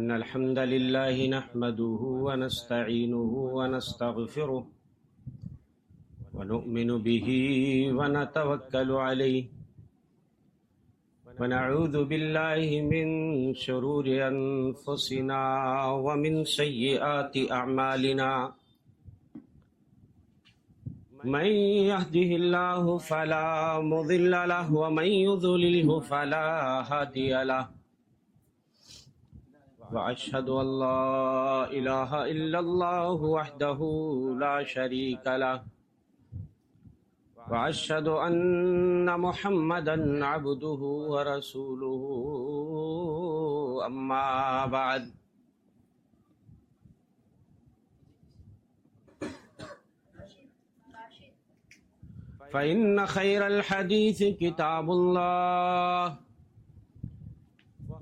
إن الحمد لله نحمده ونستعينه ونستغفره ونؤمن به ونتوكل عليه ونعوذ بالله من شرور أنفسنا ومن سيئات أعمالنا من يهده الله فلا مضل له ومن يضلله فلا هادي له وأشهد أن لا إله إلا الله وحده لا شريك له وأشهد أن محمدا عبده ورسوله أما بعد فإن خير الحديث كتاب الله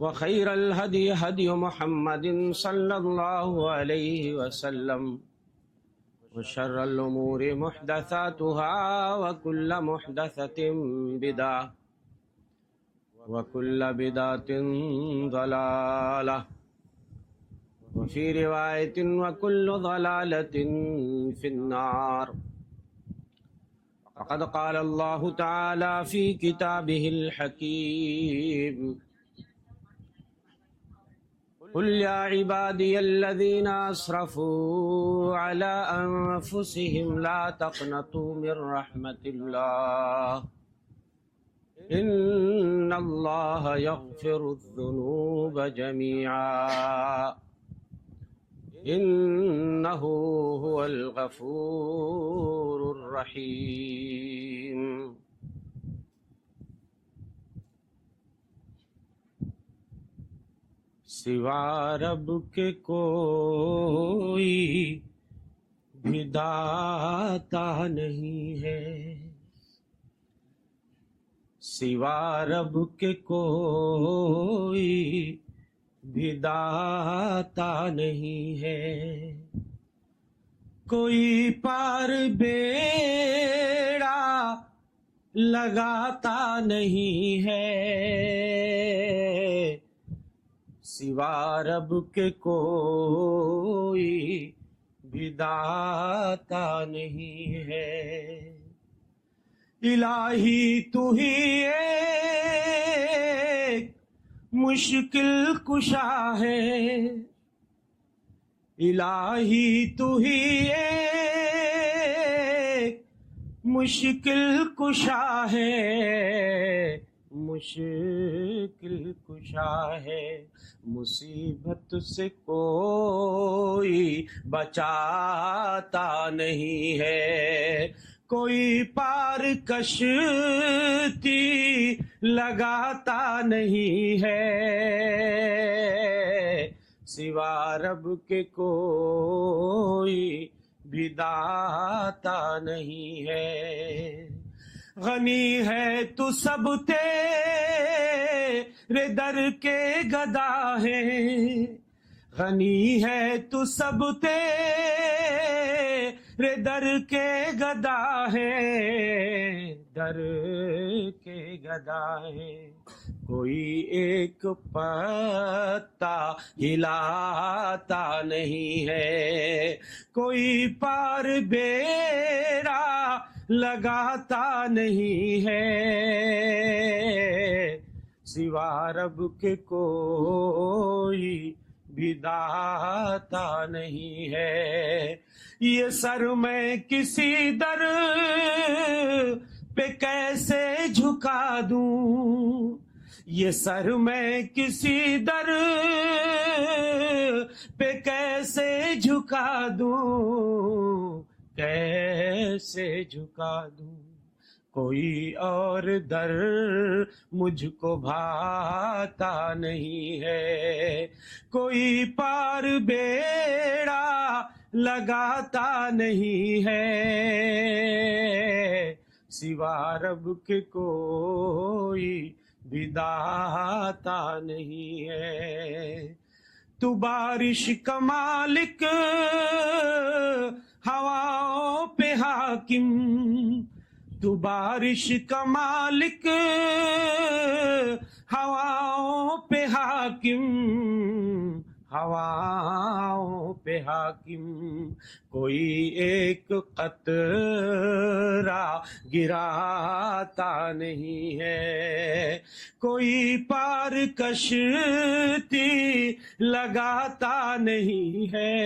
وخير الهدي هدي محمد صلى الله عليه وسلم وشر الأمور محدثاتها وكل محدثة بدعة وكل بدعة ضلالة وفي رواية وكل ضلالة في النار. فقد قال الله تعالى في كتابه الحكيم قل يا عبادي الذين أسرفوا على أنفسهم لا تقنطوا من رحمة الله إن الله يغفر الذنوب جميعا إنه هو الغفور الرحيم. سوا رب کے کوئی بھی داتا نہیں ہے، سوا رب کے کوئی بھی داتا نہیں ہے، کوئی پار بیڑا لگاتا نہیں ہے، سوا رب کے کوئی بھی داتا نہیں ہے۔ الہی تو ہی ایک مشکل کشا ہے، الہی تو ہی ایک مشکل کشا ہے، مشکل کشا ہے، مصیبت سے کوئی بچاتا نہیں ہے، کوئی پار کشتی لگاتا نہیں ہے، سوا رب کے کوئی بھی داتا نہیں ہے۔ غنی ہے تو سب تیرے در کے گدا ہے، غنی ہے تو سب تیرے در کے گدا ہے، در کے گدا ہے، کوئی ایک پتا ہلاتا نہیں ہے، کوئی پار بیڑا لگاتا نہیں ہے، سوا رب کے کوئی بھی داتا نہیں ہے۔ یہ سر میں کسی در پہ کیسے جھکا دوں، یہ سر میں کسی در پہ کیسے جھکا دوں، کیسے جھکا دوں، کوئی اور در مجھ کو بھاتا نہیں ہے، کوئی پار بیڑا لگاتا نہیں ہے، سوا رب کے کوئی بھی داتا نہیں ہے۔ تو بارش کا مالک ہواؤں پہ حاکم، تو بارش کا مالک ہواؤں پہ حاکم، ہواؤں پہ حاکم، کوئی ایک قطرہ گراتا نہیں ہے، کوئی پار کشتی لگاتا نہیں ہے،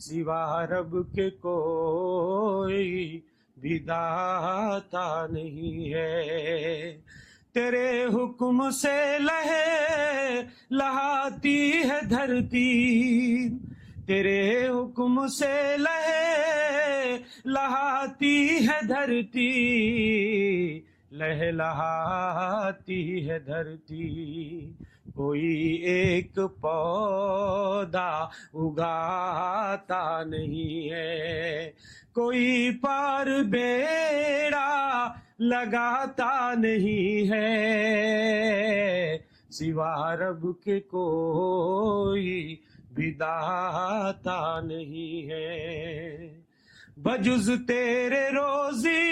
سوا رب کے کوئی بھی داتا نہیں ہے، تیرے حکم سے لہاتی ہے دھرتی، تیرے حکم سے لہاتی ہے دھرتی، لہلاتی ہے دھرتی، کوئی ایک پودا اگاتا نہیں ہے، کوئی پار بیڑا لگاتا نہیں ہے، سوا رب کے کوئی بھی داتا نہیں ہے، بجز تیرے روزی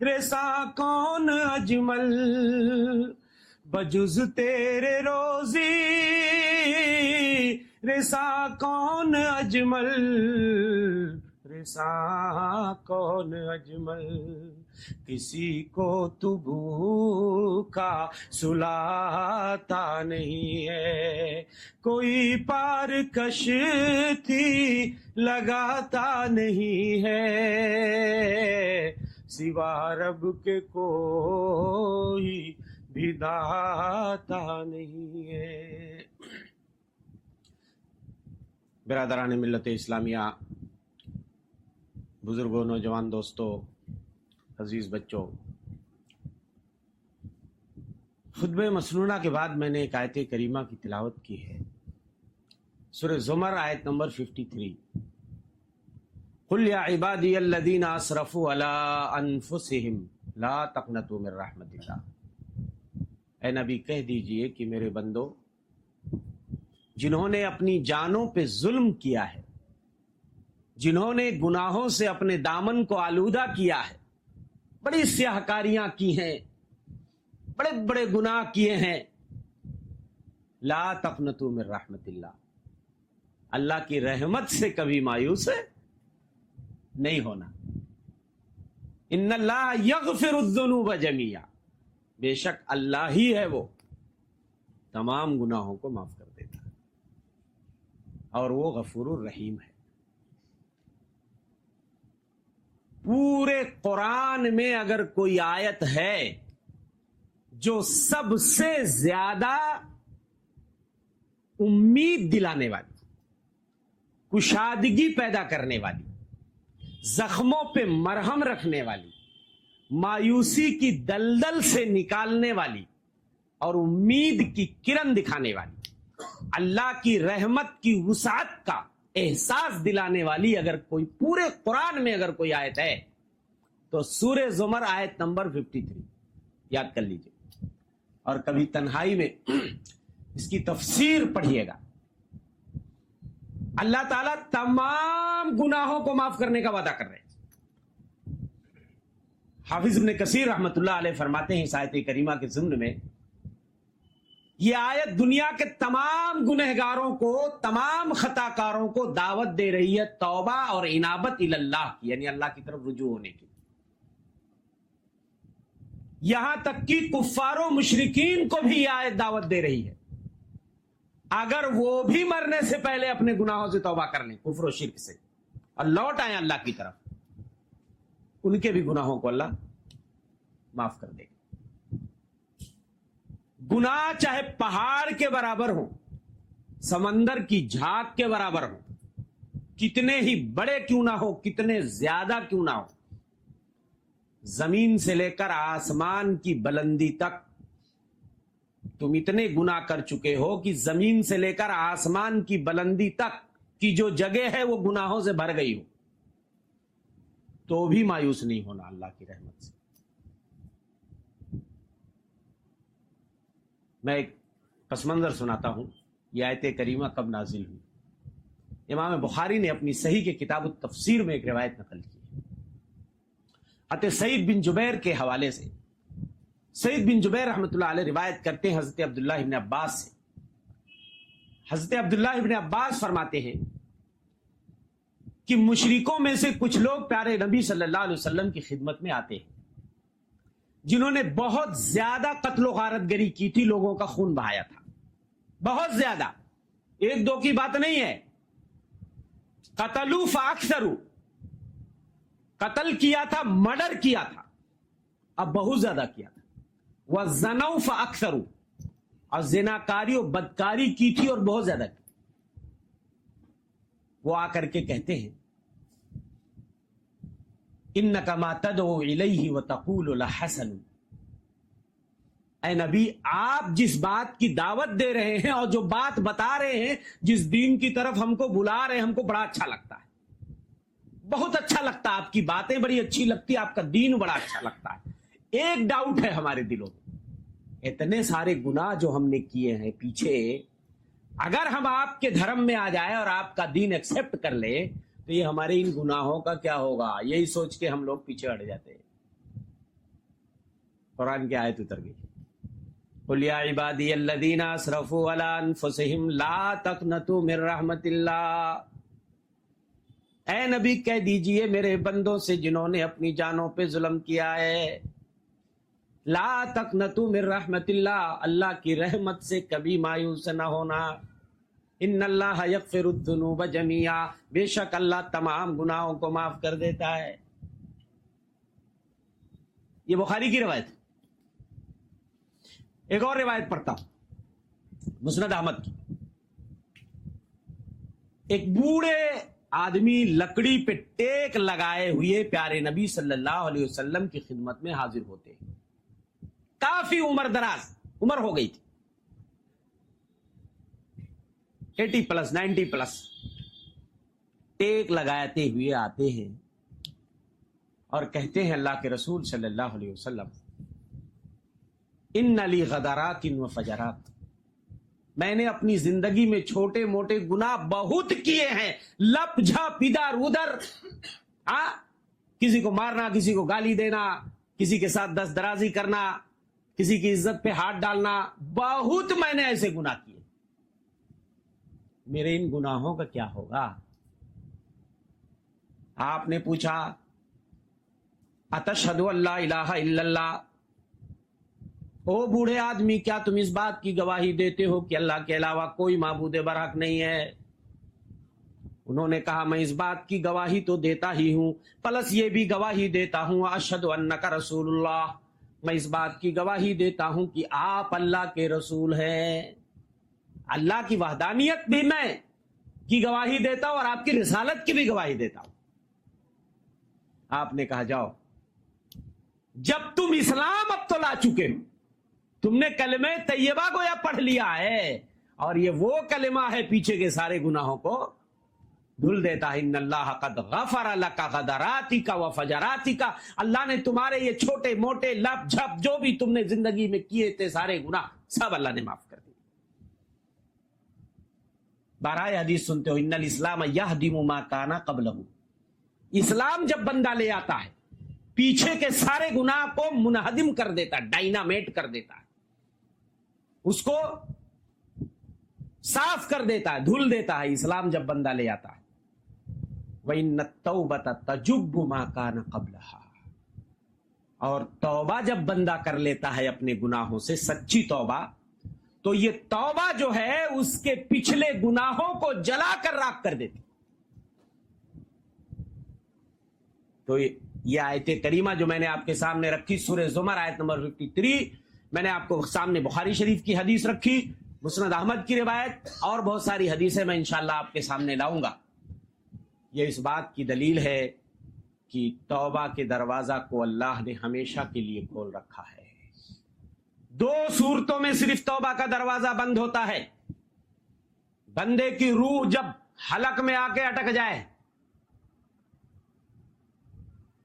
رساں کون اجمل، بجز تیرے روزی رساں کون اجمل، رساں کون اجمل، کسی کو تو بھوکا سلاتا نہیں ہے، کوئی پار کشتی لگاتا نہیں ہے، سوا رب کے کوئی بھی داتا نہیں ہے۔ برادران ملت اسلامیہ، بزرگوں، نوجوان دوستوں، عزیز بچوں، خطبہ مسنونہ کے بعد میں نے ایک آیت کریمہ کی تلاوت کی ہے، سورہ زمر آیت نمبر 53، قل یا عبادی الذین اسرفوا علی انفسہم لا تقنطوا من رحمت اللہ، اے نبی کہہ دیجئے کہ میرے بندو، جنہوں نے اپنی جانوں پہ ظلم کیا ہے، جنہوں نے گناہوں سے اپنے دامن کو آلودہ کیا ہے، بڑی سیاہکاریاں کی ہیں، بڑے بڑے گناہ کیے ہیں، لا تقنطوا من رحمت اللہ، اللہ کی رحمت سے کبھی مایوس نہیں ہونا، ان اللہ یغفر الذنوب جميعا، بے شک اللہ ہی ہے وہ تمام گناہوں کو معاف کر دیتا ہے، اور وہ غفور الرحیم ہے۔ پورے قرآن میں اگر کوئی آیت ہے جو سب سے زیادہ امید دلانے والی، کشادگی پیدا کرنے والی، زخموں پہ مرہم رکھنے والی، مایوسی کی دلدل سے نکالنے والی اور امید کی کرن دکھانے والی، اللہ کی رحمت کی وسعت کا احساس دلانے والی اگر کوئی پورے قرآن میں اگر کوئی آیت ہے تو سورہ زمر آیت نمبر 53 یاد کر لیجئے، اور کبھی تنہائی میں اس کی تفسیر پڑھیے گا۔ اللہ تعالیٰ تمام گناہوں کو معاف کرنے کا وعدہ کر رہے ہیں۔ حافظ ابن کثیر رحمۃ اللہ علیہ فرماتے ہیں اس آیت کریمہ کے ضمن میں، یہ آیت دنیا کے تمام گنہگاروں کو، تمام خطا کاروں کو دعوت دے رہی ہے توبہ اور انابت اللہ کی، یعنی اللہ کی طرف رجوع ہونے کی، یہاں تک کہ کفار و مشرکین کو بھی یہ آیت دعوت دے رہی ہے، اگر وہ بھی مرنے سے پہلے اپنے گناہوں سے توبہ کر لیں، کفر و شرک سے، اور لوٹ آئیں اللہ کی طرف، ان کے بھی گناہوں کو اللہ معاف کر دے گا۔ گناہ چاہے پہاڑ کے برابر ہوں، سمندر کی جھاگ کے برابر ہوں، کتنے ہی بڑے کیوں نہ ہو، کتنے زیادہ کیوں نہ ہو، زمین سے لے کر آسمان کی بلندی تک تم اتنے گناہ کر چکے ہو کہ زمین سے لے کر آسمان کی بلندی تک کی جو جگہ ہے وہ گناہوں سے بھر گئی ہو، تو بھی مایوس نہیں ہونا اللہ کی رحمت سے۔ میں ایک پس منظر سناتا ہوں، یہ آیت کریمہ کب نازل ہوئی۔ امام بخاری نے اپنی صحیح کے کتاب التفسیر میں ایک روایت نقل کی، حضرت سعید بن جبیر کے حوالے سے، سعید بن جبیر رحمۃ اللہ علیہ روایت کرتے ہیں حضرت عبداللہ ابن عباس سے. حضرت عبداللہ ابن عباس فرماتے ہیں کہ مشرکوں میں سے کچھ لوگ پیارے نبی صلی اللہ علیہ وسلم کی خدمت میں آتے ہیں جنہوں نے بہت زیادہ قتل و غارت گری کی تھی، لوگوں کا خون بہایا تھا، بہت زیادہ، ایک دو کی بات نہیں ہے. قتلوا فاکثروا، قتل کیا تھا، مرڈر کیا تھا، اب بہت زیادہ کیا تھا. وَزَنَوْا فَأَكْثَرُوا، اور زناکاری اور بدکاری کی تھی اور بہت زیادہ کی. وہ آ کر کے کہتے ہیں اِنَّكَ مَا تَدْعُو إِلَيْهِ وَتَقُولُ لَحَسَنٌ، اے نبی آپ جس بات کی دعوت دے رہے ہیں اور جو بات بتا رہے ہیں، جس دین کی طرف ہم کو بلا رہے ہیں، ہم کو بڑا اچھا لگتا ہے، بہت اچھا لگتا ہے، آپ کی باتیں بڑی اچھی لگتی، آپ کا دین بڑا اچھا لگتا ہے. ایک ڈاؤٹ ہے ہمارے دلوں میں، اتنے سارے گناہ جو ہم نے کیے ہیں پیچھے، اگر ہم آپ کے دھرم میں آ جائیں اور آپ کا دین ایکسپٹ کر لیں تو یہ ہمارے ان گناہوں کا کیا ہوگا، یہی سوچ کے ہم لوگ پیچھے ہٹ جاتے ہیں. قرآن کی آیت اتر گئی، قُلْ يَا عِبَادِيَ الَّذِينَ أَسْرَفُوا عَلَىٰ أَنفُسِهِمْ لَا تَقْنَطُوا مِن رَحْمَتِ اللَّهِ، اے نبی کہہ دیجئے میرے بندوں سے جنہوں نے اپنی جانوں پہ ظلم کیا ہے، لا تقنطوا من رحمت اللہ، اللہ کی رحمت سے کبھی مایوس نہ ہونا. ان اللہ یغفر الذنوب جميعا، بے شک اللہ تمام گناہوں کو معاف کر دیتا ہے. یہ بخاری کی روایت. ایک اور روایت پڑھتا ہوں، مسند احمد کی. ایک بوڑھے آدمی لکڑی پہ ٹیک لگائے ہوئے پیارے نبی صلی اللہ علیہ وسلم کی خدمت میں حاضر ہوتے ہیں. کافی عمر دراز عمر ہو گئی تھی، 80+ 90+. ٹیک لگاتے ہوئے آتے ہیں اور کہتے ہیں اللہ کے رسول صلی اللہ علیہ وسلم، ان لی غدرات و فجرات، میں نے اپنی زندگی میں چھوٹے موٹے گناہ بہت کیے ہیں، لپ جھپ ادھر ادھر، کسی کو مارنا، کسی کو گالی دینا، کسی کے ساتھ دست درازی کرنا، کسی کی عزت پہ ہاتھ ڈالنا، بہت میں نے ایسے گناہ کیے. میرے ان گناہوں کا کیا ہوگا؟ آپ نے پوچھا اتشہد ان لا الہ الا اللہ، او بوڑھے آدمی کیا تم اس بات کی گواہی دیتے ہو کہ اللہ کے علاوہ کوئی معبود برحق نہیں ہے؟ انہوں نے کہا میں اس بات کی گواہی تو دیتا ہی ہوں، پلس یہ بھی گواہی دیتا ہوں اشہد انک رسول اللہ، میں اس بات کی گواہی دیتا ہوں کہ آپ اللہ کے رسول ہیں. اللہ کی وحدانیت بھی میں کی گواہی دیتا ہوں اور آپ کی رسالت کی بھی گواہی دیتا ہوں. آپ نے کہا جاؤ، جب تم اسلام اب تو لا چکے ہو، تم نے کلمہ طیبہ کو یا پڑھ لیا ہے، اور یہ وہ کلمہ ہے پیچھے کے سارے گناہوں کو دھل دیتا ہے. ان اللہ قد غفر لک غدراتک و فجراتک، اللہ نے تمہارے یہ چھوٹے موٹے لپ جھپ جو بھی تم نے زندگی میں کیے تھے سارے گناہ سب اللہ نے معاف کر دیے. بارہ حدیث سنتے ہو، ان الاسلام یہدم ما کان قبلہ، اسلام جب بندہ لے آتا ہے پیچھے کے سارے گناہ کو منہدم کر دیتا ہے، ڈائنامیٹ کر دیتا ہے، اس کو صاف کر دیتا ہے، دھل دیتا ہے. اسلام جب بندہ لے آتا ہے، وَإِنَّ التَّوْبَةَ تَجُبُّ مَا كَانَ قَبْلَهَا، اور توبہ جب بندہ کر لیتا ہے اپنے گناہوں سے، سچی توبہ، تو یہ توبہ جو ہے اس کے پچھلے گناہوں کو جلا کر راکھ کر دیتی. تو یہ آیت کریمہ جو میں نے آپ کے سامنے رکھی، سورہ زمر آیت نمبر 53، میں نے آپ کو سامنے بخاری شریف کی حدیث رکھی، مسند احمد کی روایت، اور بہت ساری حدیثیں میں انشاءاللہ آپ کے سامنے لاؤں گا. یہ اس بات کی دلیل ہے کہ توبہ کے دروازہ کو اللہ نے ہمیشہ کے لیے کھول رکھا ہے. دو صورتوں میں صرف توبہ کا دروازہ بند ہوتا ہے: بندے کی روح جب حلق میں آ کے اٹک جائے،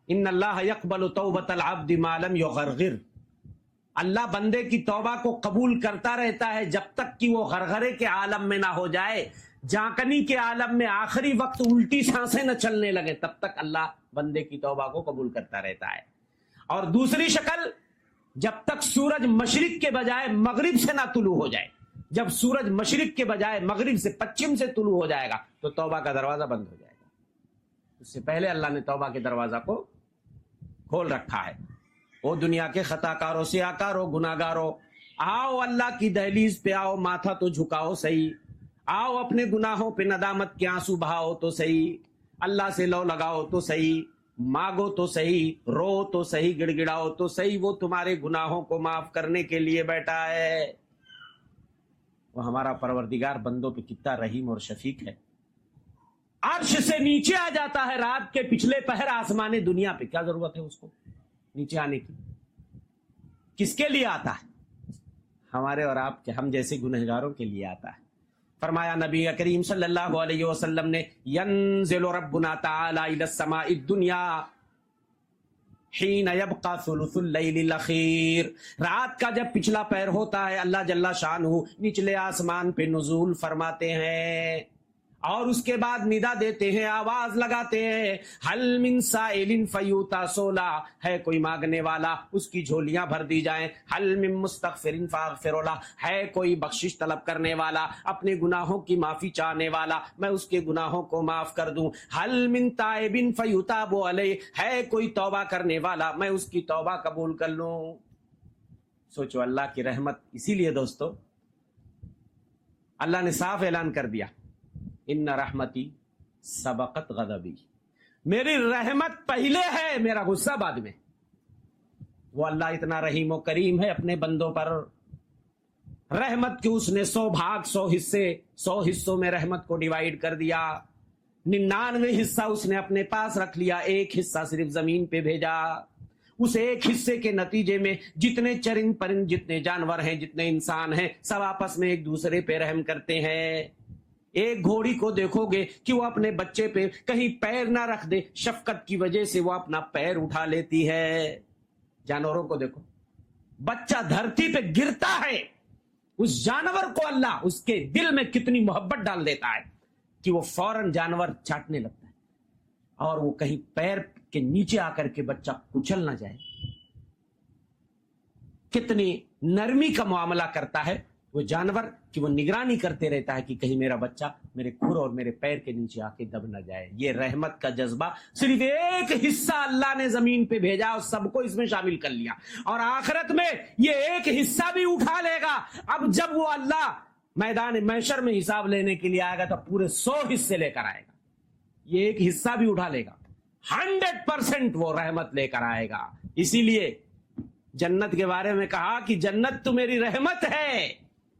ان اللہ یقبل توبۃ العبد ما لم یغرغر، اللہ بندے کی توبہ کو قبول کرتا رہتا ہے جب تک کہ وہ غرغرے کے عالم میں نہ ہو جائے، جانکنی کے عالم میں آخری وقت الٹی سانسیں نہ چلنے لگے، تب تک اللہ بندے کی توبہ کو قبول کرتا رہتا ہے. اور دوسری شکل، جب تک سورج مشرق کے بجائے مغرب سے نہ طلوع ہو جائے. جب سورج مشرق کے بجائے مغرب سے پچھم سے طلوع ہو جائے گا تو توبہ کا دروازہ بند ہو جائے گا. اس سے پہلے اللہ نے توبہ کے دروازہ کو کھول رکھا ہے. او دنیا کے خطا کاروں سیاکاروں گناہگاروں، آؤ اللہ کی دہلیز پہ آؤ، ماتھا تو جھکاؤ صحیح، آؤ اپنے گناہوں پہ ندامت کے آنسو بہاؤ تو صحیح، اللہ سے لو لگاؤ تو صحیح، مانگو تو صحیح، رو تو صحیح، گڑ گڑاؤ تو صحیح. وہ تمہارے گناہوں کو معاف کرنے کے لیے بیٹھا ہے. وہ ہمارا پروردگار بندوں پہ کتنا رحیم اور شفیق ہے. عرش سے نیچے آ جاتا ہے رات کے پچھلے پہر آسمان دنیا پہ. کیا ضرورت ہے اس کو نیچے آنے کی؟ کس کے لیے آتا ہے؟ ہمارے اور آپ کے، ہم جیسے گنہگاروں کے لیے آتا ہے. فرمایا نبی کریم صلی اللہ علیہ وسلم نے، ینزل ربنا تعالی الی السماء الدنیا حین یبقى ثلث اللیل الاخیر. رات کا جب پچھلا پہر ہوتا ہے اللہ جل شانہ نچلے آسمان پہ نزول فرماتے ہیں اور اس کے بعد ندا دیتے ہیں، آواز لگاتے ہیں، حل من سائل فیوتا سولا، ہے کوئی مانگنے والا اس کی جھولیاں بھر دی جائیں، حل من مستغفر فاغفر له، ہے کوئی بخشش طلب کرنے والا، اپنے گناہوں کی معافی چاہنے والا، میں اس کے گناہوں کو معاف کر دوں، حل من تائب فیتاب علیہ، ہے کوئی توبہ کرنے والا، میں اس کی توبہ قبول کر لوں. سوچو اللہ کی رحمت. اسی لیے دوستو اللہ نے صاف اعلان کر دیا، ان رحمتی سبقت غضبی، میری رحمت پہلے ہے، میرا غصہ بعد میں. وہ اللہ اتنا رحیم و کریم ہے اپنے بندوں پر. رحمت کے اس نے 100 بھاگ 100 حصے، 100 حصوں میں رحمت کو ڈیوائیڈ کر دیا. 99 حصہ اس نے اپنے پاس رکھ لیا، ایک حصہ صرف زمین پہ بھیجا. اس ایک حصے کے نتیجے میں جتنے چرند پرند، جتنے جانور ہیں، جتنے انسان ہیں، سب آپس میں ایک دوسرے پہ رحم کرتے ہیں. ایک گھوڑی کو دیکھو گے کہ وہ اپنے بچے پہ کہیں پیر نہ رکھ دے، شفقت کی وجہ سے وہ اپنا پیر اٹھا لیتی ہے. جانوروں کو دیکھو، بچہ دھرتی پہ گرتا ہے، اس جانور کو اللہ اس کے دل میں کتنی محبت ڈال دیتا ہے کہ وہ فوراً جانور چاٹنے لگتا ہے اور وہ کہیں پیر کے نیچے آ کر کے بچہ کچل نہ جائے. کتنی نرمی کا معاملہ کرتا ہے وہ جانور کہ وہ نگرانی کرتے رہتا ہے کہ کہیں میرا بچہ میرے کھر اور میرے پیر کے نیچے آ کے دب نہ جائے. یہ رحمت کا جذبہ صرف ایک حصہ اللہ نے زمین پہ بھیجا اور سب کو اس میں شامل کر لیا، اور آخرت میں یہ ایک حصہ بھی اٹھا لے گا. اب جب وہ اللہ میدان محشر میں حساب لینے کے لیے آئے گا تو پورے 100 حصے لے کر آئے گا. یہ ایک حصہ بھی اٹھا لے گا، 100% وہ رحمت لے کر آئے گا. اسی لیے جنت کے بارے میں کہا کہ جنت تو میری رحمت ہے،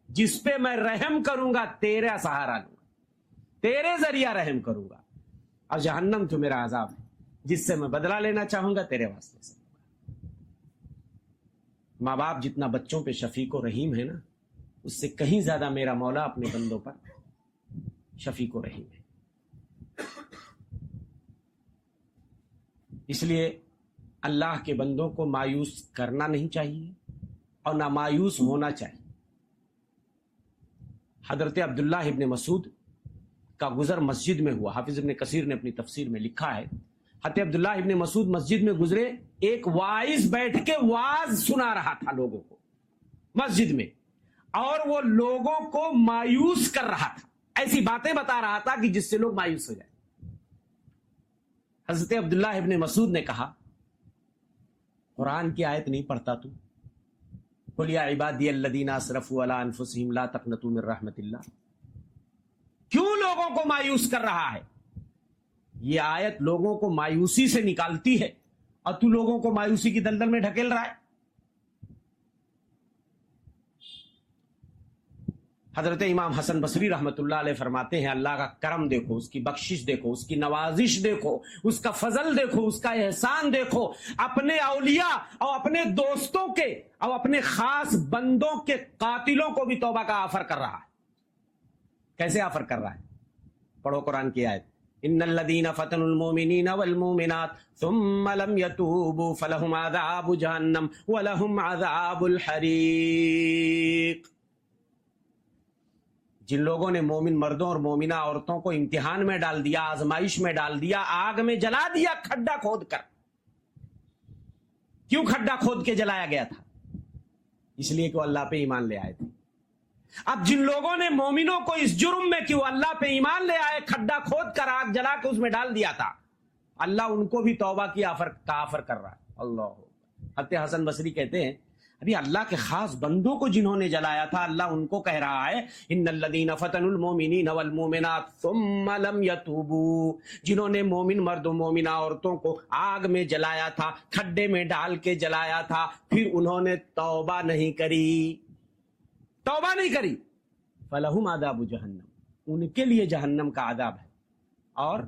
جس پہ میں رحم کروں گا تیرا سہارا لوں گا، تیرے ذریعہ رحم کروں گا. اور جہنم تو میرا عذاب ہے جس سے میں بدلہ لینا چاہوں گا تیرے واسطے سے. ماں باپ جتنا بچوں پہ شفیق و رحیم ہے نا، اس سے کہیں زیادہ میرا مولا اپنے بندوں پر شفیق و رحیم ہے. اس لیے اللہ کے بندوں کو مایوس کرنا نہیں چاہیے اور نہ مایوس ہونا چاہیے. حضرت عبداللہ ابن مسعود کا گزر مسجد میں ہوا. حافظ ابن کثیر نے اپنی تفسیر میں لکھا ہے، حضرت عبداللہ ابن مسعود مسجد میں گزرے، ایک واعظ بیٹھ کے واعظ سنا رہا تھا لوگوں کو مسجد میں، اور وہ لوگوں کو مایوس کر رہا تھا، ایسی باتیں بتا رہا تھا کہ جس سے لوگ مایوس ہو جائیں. حضرت عبداللہ ابن مسعود نے کہا، قرآن کی آیت نہیں پڑھتا تو؟ قل یا عبادی الذین اسرفوا علی انفسہم لا تقنطوا من رحمت اللہ. کیوں لوگوں کو مایوس کر رہا ہے؟ یہ آیت لوگوں کو مایوسی سے نکالتی ہے اور تو لوگوں کو مایوسی کی دلدل میں ڈھکیل رہا ہے. حضرت امام حسن بصری رحمت اللہ علیہ فرماتے ہیں، اللہ کا کرم دیکھو، اس کی بخشش دیکھو، اس کی نوازش دیکھو، اس کا فضل دیکھو، اس کا احسان دیکھو. اپنے اولیاء اور اپنے دوستوں کے اور اپنے خاص بندوں کے قاتلوں کو بھی توبہ کا آفر کر رہا ہے. کیسے آفر کر رہا ہے؟ پڑھو قرآن کی آیت، ان الذین فتنوا المؤمنین والمؤمنات ثم لم يتوبوا فلهم عذاب جہنم ولهم عذاب الحریق. جن لوگوں نے مومن مردوں اور مومنہ عورتوں کو امتحان میں ڈال دیا، آزمائش میں ڈال دیا، آگ میں جلا دیا کھڈا کھود کر. کیوں کھڈا کھود کے جلایا گیا تھا؟ اس لیے کہ وہ اللہ پہ ایمان لے آئے تھے. اب جن لوگوں نے مومنوں کو اس جرم میں کہ وہ اللہ پہ ایمان لے آئے کھڈا کھود کر آگ جلا کے اس میں ڈال دیا تھا، اللہ ان کو بھی توبہ کی آفر کر رہا ہے. اللہ. حضرت حسن بصری کہتے ہیں ابھی اللہ کے خاص بندوں کو جنہوں نے جلایا تھا اللہ ان کو کہہ رہا ہے ان الذین فتنوا المؤمنین والمؤمنات ثم لم یتوبوا، جنہوں نے مومن مرد و مومنہ عورتوں کو آگ میں جلایا تھا، کھڈے میں ڈال کے جلایا تھا، پھر انہوں نے توبہ نہیں کری فلہم عذاب جہنم، ان کے لیے جہنم کا عذاب ہے اور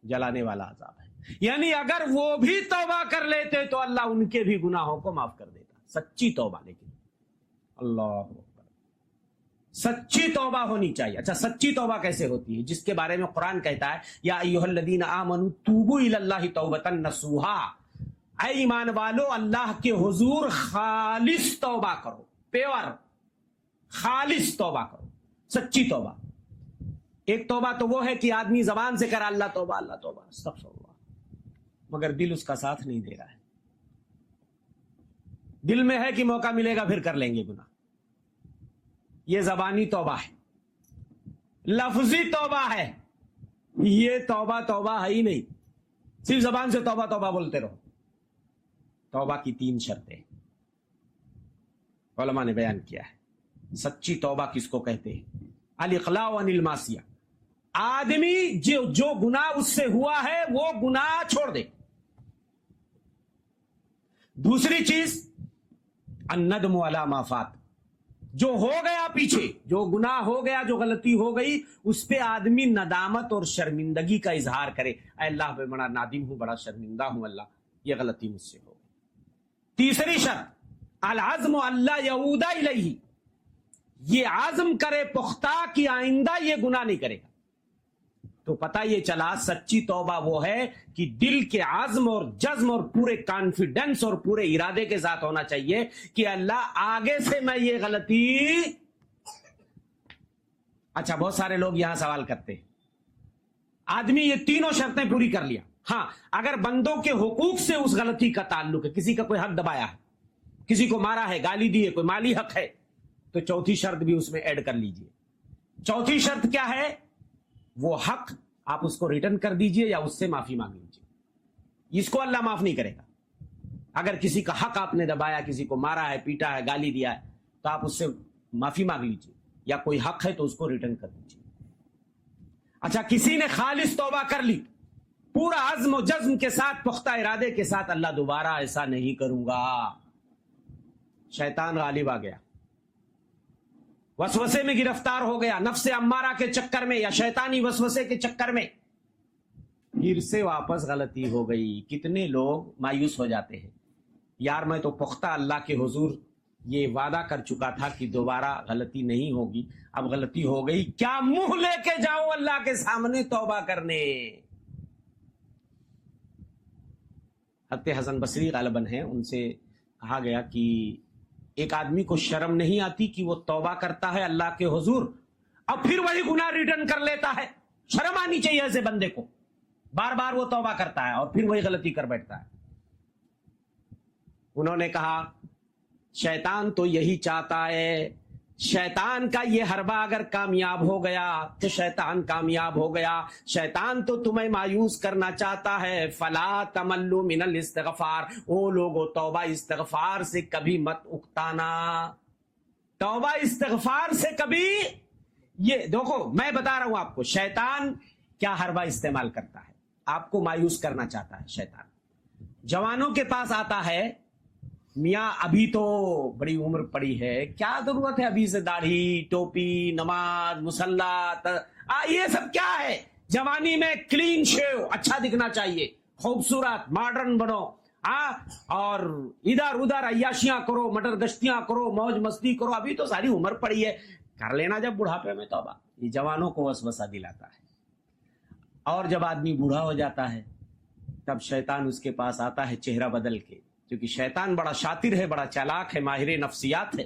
جلانے والا عذاب ہے. یعنی اگر وہ بھی توبہ کر لیتے تو اللہ ان کے بھی گناہوں کو معاف کر دیتا. سچی توبہ، لیکن اللہ اکبر، سچی توبہ ہونی چاہیے. اچھا سچی توبہ کیسے ہوتی ہے؟ جس کے بارے میں قرآن کہتا ہے یا ایھا الذین آمنوا توبوا الی اللہ توبۃ نصوحا، اے ایمان والو اللہ کے حضور خالص توبہ کرو، پیور خالص توبہ کرو، سچی توبہ. ایک توبہ تو وہ ہے کہ آدمی زبان سے کرا اللہ توبہ استغفر اللہ، مگر دل اس کا ساتھ نہیں دے رہا ہے. دل میں ہے کہ موقع ملے گا پھر کر لیں گے گناہ. یہ زبانی توبہ ہے، لفظی توبہ ہے. یہ توبہ ہے ہی نہیں، صرف زبان سے توبہ بولتے رہو. توبہ کی 3 شرطیں علماء نے بیان کیا ہے. سچی توبہ کس کو کہتے ہیں؟ الاقلاع عن المعصیہ، آدمی جو گناہ اس سے ہوا ہے وہ گناہ چھوڑ دے. دوسری چیز الندم علی ما فات، جو ہو گیا پیچھے، جو گناہ ہو گیا، جو غلطی ہو گئی، اس پہ آدمی ندامت اور شرمندگی کا اظہار کرے، اے اللہ میں بڑا نادم ہوں، بڑا شرمندہ ہوں، اللہ یہ غلطی مجھ سے ہو گئی. تیسری شرط العزم اللہ یعود الیہ، یہ عزم کرے پختہ کہ آئندہ یہ گناہ نہیں کرے گا. تو پتہ یہ چلا سچی توبہ وہ ہے کہ دل کے عزم اور جزم اور پورے کانفیڈنس اور پورے ارادے کے ساتھ ہونا چاہیے کہ اللہ آگے سے میں یہ غلطی. اچھا بہت سارے لوگ یہاں سوال کرتے ہیں آدمی یہ تینوں شرطیں پوری کر لیا، ہاں اگر بندوں کے حقوق سے اس غلطی کا تعلق ہے، کسی کا کوئی حق دبایا ہے، کسی کو مارا ہے، گالی دی ہے، کوئی مالی حق ہے، تو چوتھی شرط بھی اس میں ایڈ کر لیجئے. چوتھی شرط کیا ہے؟ وہ حق آپ اس کو ریٹرن کر دیجئے یا اس سے معافی مانگ لیجئے. اس کو اللہ معاف نہیں کرے گا. اگر کسی کا حق آپ نے دبایا، کسی کو مارا ہے، پیٹا ہے، گالی دیا ہے، تو آپ اس سے معافی مانگ لیجئے، یا کوئی حق ہے تو اس کو ریٹرن کر دیجئے. اچھا کسی نے خالص توبہ کر لی، پورا عزم و جزم کے ساتھ، پختہ ارادے کے ساتھ، اللہ دوبارہ ایسا نہیں کروں گا. شیطان غالب آ گیا، وسوسے میں گرفتار ہو گیا، نفس امارہ کے چکر میں یا شیطانی وسوسے کے چکر میں، پھر سے واپس غلطی ہو گئی. کتنے لوگ مایوس ہو جاتے ہیں، یار میں تو پختہ اللہ کے حضور یہ وعدہ کر چکا تھا کہ دوبارہ غلطی نہیں ہوگی، اب غلطی ہو گئی، کیا منہ لے کے جاؤ اللہ کے سامنے توبہ کرنے. حضرت حسن بصری غالباً ہیں، ان سے کہا گیا کہ ایک آدمی کو شرم نہیں آتی کہ وہ توبہ کرتا ہے اللہ کے حضور، اب پھر وہی گناہ ریٹرن کر لیتا ہے. شرم آنی چاہیے ایسے بندے کو، بار بار وہ توبہ کرتا ہے اور پھر وہی غلطی کر بیٹھتا ہے. انہوں نے کہا شیطان تو یہی چاہتا ہے، شیطان کا یہ حربہ اگر کامیاب ہو گیا تو شیطان کامیاب ہو گیا. شیطان تو تمہیں مایوس کرنا چاہتا ہے. فلا تملوا من الاستغفار، او لوگو توبہ استغفار سے کبھی مت اکتانا، توبہ استغفار سے کبھی. یہ دیکھو میں بتا رہا ہوں آپ کو شیطان کیا حربہ استعمال کرتا ہے. آپ کو مایوس کرنا چاہتا ہے شیطان. جوانوں کے پاس آتا ہے، میاں ابھی تو بڑی عمر پڑی ہے، کیا ضرورت ہے ابھی سے داڑھی، ٹوپی، نماز، مصلی، یہ سب کیا ہے؟ جوانی میں کلین شیو، اچھا دکھنا چاہیے، خوبصورت ماڈرن بنو، اور ادھر ادھر عیاشیاں کرو، مٹر گشتیاں کرو، موج مستی کرو، ابھی تو ساری عمر پڑی ہے، کر لینا جب بڑھاپے میں توبہ. یہ جوانوں کو وسوسہ دلاتا ہے. اور جب آدمی بوڑھا ہو جاتا ہے تب شیطان اس کے پاس آتا ہے چہرہ بدل کے، کیونکہ شیطان بڑا شاطر ہے، بڑا چالاک ہے، ماہر نفسیات ہے.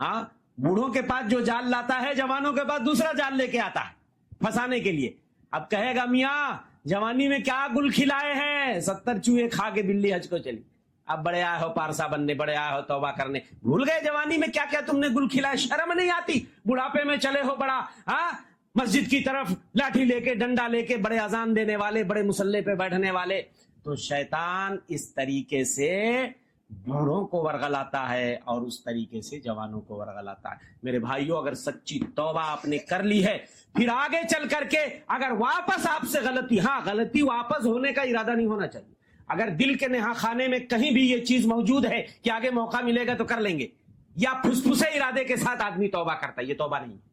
ہاں بوڑھوں کے پاس جو جال لاتا ہے جوانوں کے پاس دوسرا جال لے کے آتا ہے پھنسانے کے لیے. اب کہے گا میاں جوانی میں کیا گل کھلائے ہیں، 70 چوہے کھا کے بلی حج کو چلی. اب بڑے آئے ہو پارسا بننے، بڑے آئے ہو توبہ کرنے، بھول گئے جوانی میں کیا کیا تم نے گل کھلائے؟ شرم نہیں آتی؟ بڑھاپے میں چلے ہو بڑا مسجد کی طرف لاٹھی لے کے ڈنڈا لے کے، بڑے اذان دینے والے، بڑے مسلح پہ بیٹھنے والے۔ تو شیطان اس طریقے سے بوڑھوں کو ورغلاتا ہے اور اس طریقے سے جوانوں کو ورغلاتا ہے۔ میرے بھائیوں، اگر سچی توبہ آپ نے کر لی ہے، پھر آگے چل کر کے اگر واپس آپ سے غلطی، غلطی واپس ہونے کا ارادہ نہیں ہونا چاہیے۔ اگر دل کے نہا خانے میں کہیں بھی یہ چیز موجود ہے کہ آگے موقع ملے گا تو کر لیں گے، یا پھسپھسے ارادے کے ساتھ آدمی توبہ کرتا ہے، یہ توبہ نہیں ہے۔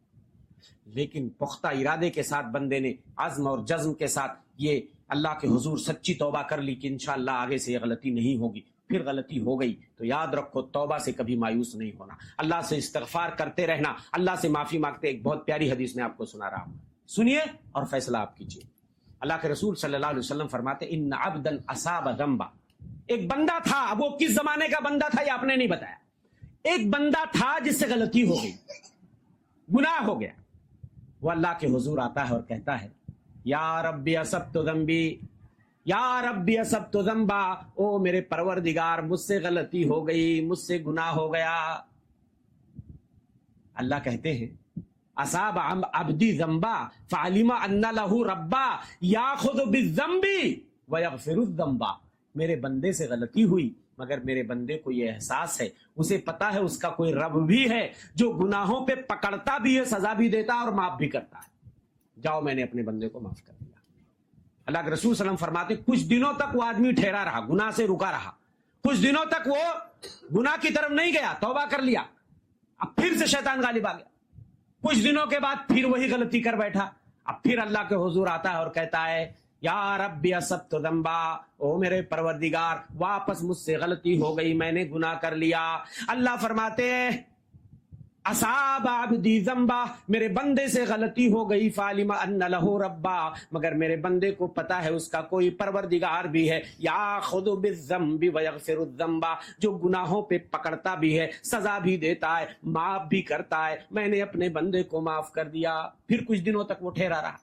لیکن پختہ ارادے کے ساتھ بندے نے عزم اور جزم کے ساتھ یہ اللہ کے حضور سچی توبہ کر لی کہ انشاءاللہ آگے سے یہ غلطی نہیں ہوگی، پھر غلطی ہو گئی تو یاد رکھو توبہ سے کبھی مایوس نہیں ہونا، اللہ سے استغفار کرتے رہنا، اللہ سے معافی مانگتے۔ ایک بہت پیاری حدیث میں آپ کو سنا رہا ہوں، سنیے اور فیصلہ آپ کیجیے۔ اللہ کے رسول صلی اللہ علیہ وسلم فرماتے ان عبدا اصاب ذنبا، ایک بندہ تھا، اب وہ کس زمانے کا بندہ تھا یہ آپ نے نہیں بتایا، ایک بندہ تھا جس سے غلطی ہو گئی، گناہ ہو گیا، وہ اللہ کے حضور آتا ہے اور کہتا ہے یا ربی اصبت ذنبی، یا ربی اصبت ذنبا، او میرے پروردگار مجھ سے غلطی ہو گئی، مجھ سے گناہ ہو گیا۔ اللہ کہتے ہیں اصاب عبدی ذنبا فعلم ان له ربا یاخذ بالذنب ویغفر الذنب، میرے بندے سے غلطی ہوئی مگر میرے بندے کو یہ احساس ہے، اسے پتا ہے اس کا کوئی رب بھی ہے جو گناہوں پہ پکڑتا بھی ہے، سزا بھی دیتا ہے اور معاف بھی کرتا ہے، جاؤ میں نے اپنے بندے کو معاف کر دیا۔ اللہ کے رسول صلی اللہ علیہ وسلم فرماتے کچھ دنوں تک وہ آدمی ٹھہرا رہا، گناہ سے رکا رہا، کچھ دنوں تک وہ گناہ کی طرف نہیں گیا، توبہ کر لیا، اب پھر سے شیطان غالب آ گیا، کچھ دنوں کے بعد پھر وہی غلطی کر بیٹھا، اب پھر اللہ کے حضور آتا ہے اور کہتا ہے یا ربی اصبت ذنبا، او میرے پروردگار واپس مجھ سے غلطی ہو گئی، میں نے گناہ کر لیا۔ اللہ فرماتے اصاب عبدی ذنبا، میرے بندے سے غلطی ہو گئی، فعلم ان له ربا، مگر میرے بندے کو پتا ہے اس کا کوئی پروردگار بھی ہے، یاخذ بالذنب ویغفر الذنب، جو گناہوں پہ پکڑتا بھی ہے، سزا بھی دیتا ہے، معاف بھی کرتا ہے، میں نے اپنے بندے کو معاف کر دیا۔ پھر کچھ دنوں تک وہ ٹھہرا رہا،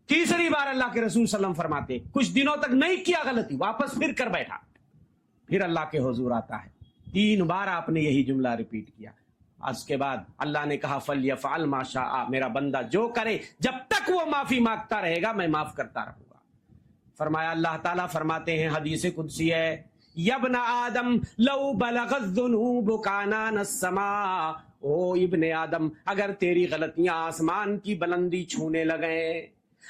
تیسری بار اللہ کے رسول صلی اللہ علیہ وسلم فرماتے کچھ دنوں تک نہیں کیا غلطی، واپس پھر کر بیٹھا، پھر اللہ کے حضور آتا ہے، 3 بار آپ نے یہی جملہ ریپیٹ کیا، اس کے بعد اللہ نے کہا فَلْيَفْعَلْ مَا شَاءَ، میرا بندہ جو کرے، جب تک وہ معافی مانگتا رہے گا میں معاف کرتا رہوں گا۔ فرمایا اللہ تعالیٰ فرماتے ہیں حدیث قدسی ہے یا ابن آدم لو بلغت ذنوبک عنان السماء، او ابن آدم اگر تیری غلطیاں آسمان کی بلندی چھونے لگیں،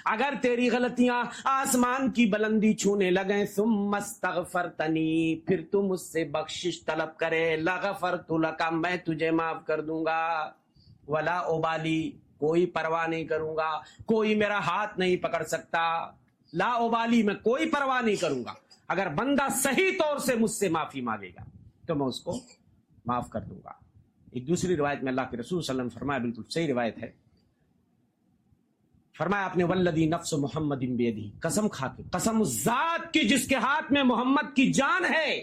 اگر تیری غلطیاں آسمان کی بلندی چھونے لگیں، ثم استغفرتنی، پھر تم مجھ سے بخشش طلب کرے، لغفرت لک، میں تجھے معاف کر دوں گا، ولا ابالی، کوئی پرواہ نہیں کروں گا، کوئی میرا ہاتھ نہیں پکڑ سکتا، لا ابالی، میں کوئی پرواہ نہیں کروں گا، اگر بندہ صحیح طور سے مجھ سے معافی مانگے گا تو میں اس کو معاف کر دوں گا۔ ایک دوسری روایت میں اللہ کے رسول صلی اللہ علیہ وسلم فرمایا، بالکل صحیح روایت ہے، فرمایا آپ نے والذی نفس محمد بیدہ، قسم کھا کے، قسم اس ذات کی جس کے ہاتھ میں محمد کی جان ہے،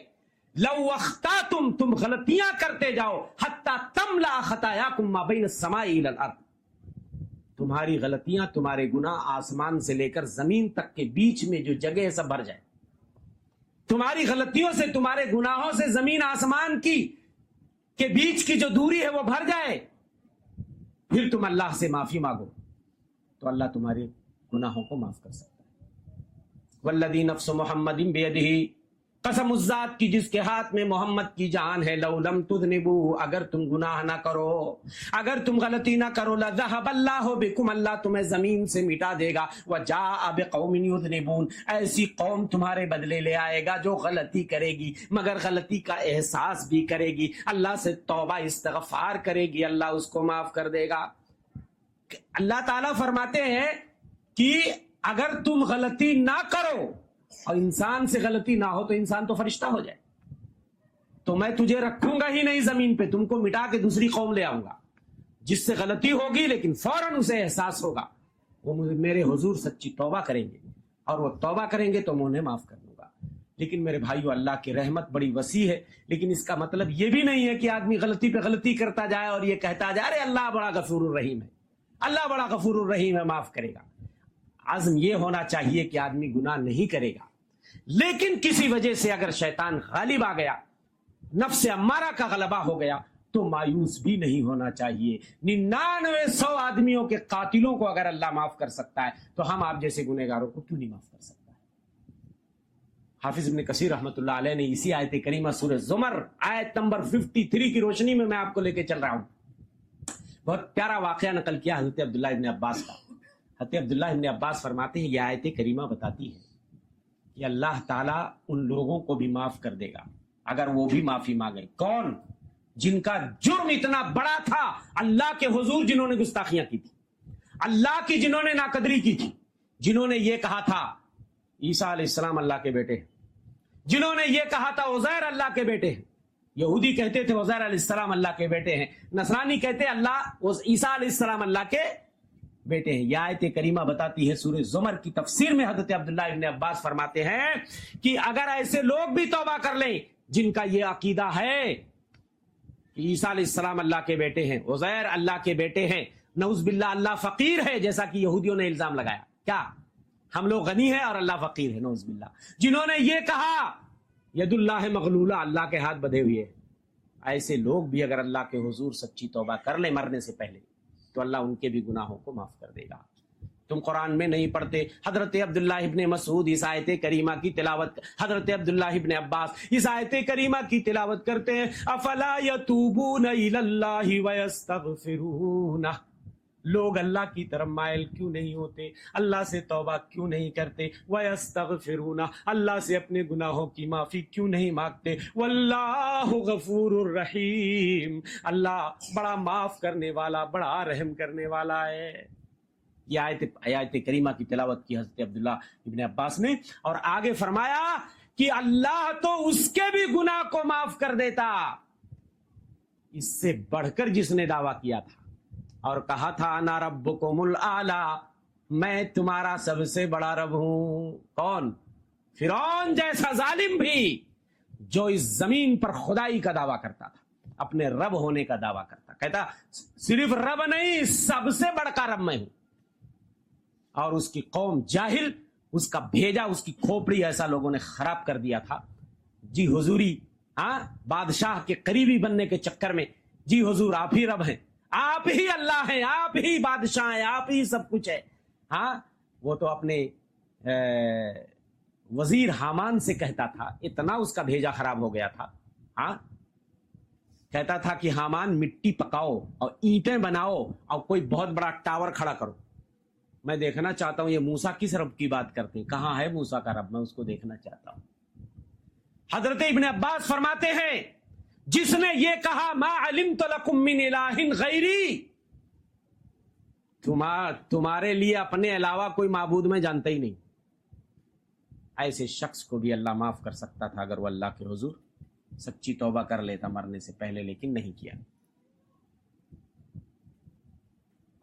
لو اخطأتم، تم غلطیاں کرتے جاؤ، حتی تملا خطایاکم ما بین السماء الی الارض، تمہاری غلطیاں، تمہارے گناہ آسمان سے لے کر زمین تک کے بیچ میں جو جگہ ہے سب بھر جائے، تمہاری غلطیوں سے، تمہارے گناہوں سے زمین آسمان کی کے بیچ کی جو دوری ہے وہ بھر جائے، پھر تم اللہ سے معافی مانگو تو اللہ تمہارے گناہوں کو معاف کر سکتا ہے۔ والذی نفس محمد بیدہ، قسم اس ذات کی جس کے ہاتھ میں محمد کی جان ہے، لو لم تذنبوا، اگر تم گناہ نہ کرو، اگر تم غلطی نہ کرو، لذهب اللہ بکم، اللہ تمہیں زمین سے مٹا دے گا، وجاء بقوم یذنبون، ایسی قوم تمہارے بدلے لے آئے گا جو غلطی کرے گی مگر غلطی کا احساس بھی کرے گی، اللہ سے توبہ استغفار کرے گی، اللہ اس کو معاف کر دے گا۔ اللہ تعالیٰ فرماتے ہیں کہ اگر تم غلطی نہ کرو اور انسان سے غلطی نہ ہو تو انسان تو فرشتہ ہو جائے، تو میں تجھے رکھوں گا ہی نہیں زمین پہ، تم کو مٹا کے دوسری قوم لے آؤں گا جس سے غلطی ہوگی لیکن فوراً اسے احساس ہوگا، وہ میرے حضور سچی توبہ کریں گے اور وہ توبہ کریں گے تو میں انہیں معاف کر دوں گا۔ لیکن میرے بھائیو، اللہ کی رحمت بڑی وسیع ہے، لیکن اس کا مطلب یہ بھی نہیں ہے کہ آدمی غلطی پہ غلطی کرتا جائے اور یہ کہتا جائے ارے اللہ بڑا غفور الرحیم ہے، اللہ بڑا غفور الرحیم ہے، معاف کرے گا۔ عزم یہ ہونا چاہیے کہ آدمی گناہ نہیں کرے گا، لیکن کسی وجہ سے اگر شیطان غالب آ گیا، نفس امارہ کا غلبہ ہو گیا، تو مایوس بھی نہیں ہونا چاہیے۔ 99 آدمیوں کے قاتلوں کو اگر اللہ معاف کر سکتا ہے تو ہم آپ جیسے گنہگاروں کو کیوں نہیں معاف کر سکتا ہے؟ حافظ ابن کثیر رحمۃ اللہ علیہ نے اسی آیت کریمہ سورہ زمر آیت نمبر 53 کی روشنی میں آپ کو لے کے چل رہا ہوں، بہت پیارا واقعہ نقل کیا حضرت عبداللہ ابن عباس کا۔ حضرت عبداللہ ابن عباس فرماتے ہیں یہ آیت کریمہ بتاتی ہے کہ اللہ تعالیٰ ان لوگوں کو بھی معاف کر دے گا اگر وہ بھی معافی مانگے۔ کون؟ جن کا جرم اتنا بڑا تھا، اللہ کے حضور جنہوں نے گستاخیاں کی تھی، اللہ کی جنہوں نے ناقدری کی تھی، جنہوں نے یہ کہا تھا عیسیٰ علیہ السلام اللہ کے بیٹے ہیں، جنہوں نے یہ کہا تھا عزیر اللہ کے بیٹے ہیں۔ یہودی کہتے تھے عزیر علیہ السلام اللہ کے بیٹے ہیں، نصرانی کہتے عیسیٰ علیہ السلام اللہ کے بیٹے ہیں۔ یہ آیت کریمہ بتاتی ہے، سورہ زمر کی تفسیر میں حضرت عبداللہ ابن عباس فرماتے ہیں کہ اگر ایسے لوگ بھی توبہ کر لیں جن کا یہ عقیدہ ہے کہ عیسیٰ علیہ السلام اللہ کے بیٹے ہیں، عزیر اللہ کے بیٹے ہیں، نعوذ باللہ اللہ فقیر ہے جیسا کہ یہودیوں نے الزام لگایا، کیا ہم لوگ غنی ہیں اور اللہ فقیر ہے، نعوذ باللہ، جنہوں نے یہ کہا ید اللہ مغلولہ، اللہ کے ہاتھ بدھے ہوئے، ایسے لوگ بھی اگر اللہ کے حضور سچی توبہ کر لیں مرنے سے پہلے تو اللہ ان کے بھی گناہوں کو معاف کر دے گا۔ تم قرآن میں نہیں پڑھتے، حضرت عبداللہ ابن مسعود اس آیت کریمہ کی تلاوت، حضرت عبداللہ ابن عباس اس آیت کریمہ کی تلاوت کرتے ہیں، افلا یتوبون الی اللہ ویستغفرونہ، لوگ اللہ کی طرف مائل کیوں نہیں ہوتے، اللہ سے توبہ کیوں نہیں کرتے، ویستغفرونہ، اللہ سے اپنے گناہوں کی معافی کیوں نہیں مانگتے، واللہ غفور الرحیم، اللہ بڑا معاف کرنے والا، بڑا رحم کرنے والا ہے۔ یہ آیت کریمہ کی تلاوت کی حضرت عبداللہ ابن عباس نے، اور آگے فرمایا کہ اللہ تو اس کے بھی گناہ کو معاف کر دیتا، اس سے بڑھ کر جس نے دعویٰ کیا تھا اور کہا تھا انا ربکم الاعلی، میں تمہارا سب سے بڑا رب ہوں۔ کون؟ فرعون جیسا ظالم بھی جو اس زمین پر خدائی کا دعویٰ کرتا تھا، اپنے رب ہونے کا دعویٰ کرتا، کہتا صرف رب نہیں سب سے بڑھ کر رب میں ہوں، اور اس کی قوم جاہل، اس کا بھیجا، اس کی کھوپڑی ایسا لوگوں نے خراب کر دیا تھا، جی حضوری بادشاہ کے قریبی بننے کے چکر میں، جی حضور آپ ہی رب ہیں، آپ ہی اللہ ہیں، آپ ہی بادشاہ ہیں، آپ ہی سب کچھ ہے۔ وہ تو اپنے وزیر حامان سے کہتا تھا، اتنا اس کا بھیجا خراب ہو گیا تھا، کہتا تھا کہ حامان مٹی پکاؤ اور اینٹیں بناؤ اور کوئی بہت بڑا ٹاور کھڑا کرو، میں دیکھنا چاہتا ہوں یہ موسیٰ کس رب کی بات کرتے ہیں، کہاں ہے موسیٰ کا رب، میں اس کو دیکھنا چاہتا ہوں۔ حضرت ابن عباس فرماتے ہیں جس نے یہ کہا ما علمت لکم من الہ غیری، تمہارے لیے اپنے علاوہ کوئی معبود میں جانتا ہی نہیں، ایسے شخص کو بھی اللہ معاف کر سکتا تھا اگر وہ اللہ کے حضور سچی توبہ کر لیتا مرنے سے پہلے، لیکن نہیں کیا۔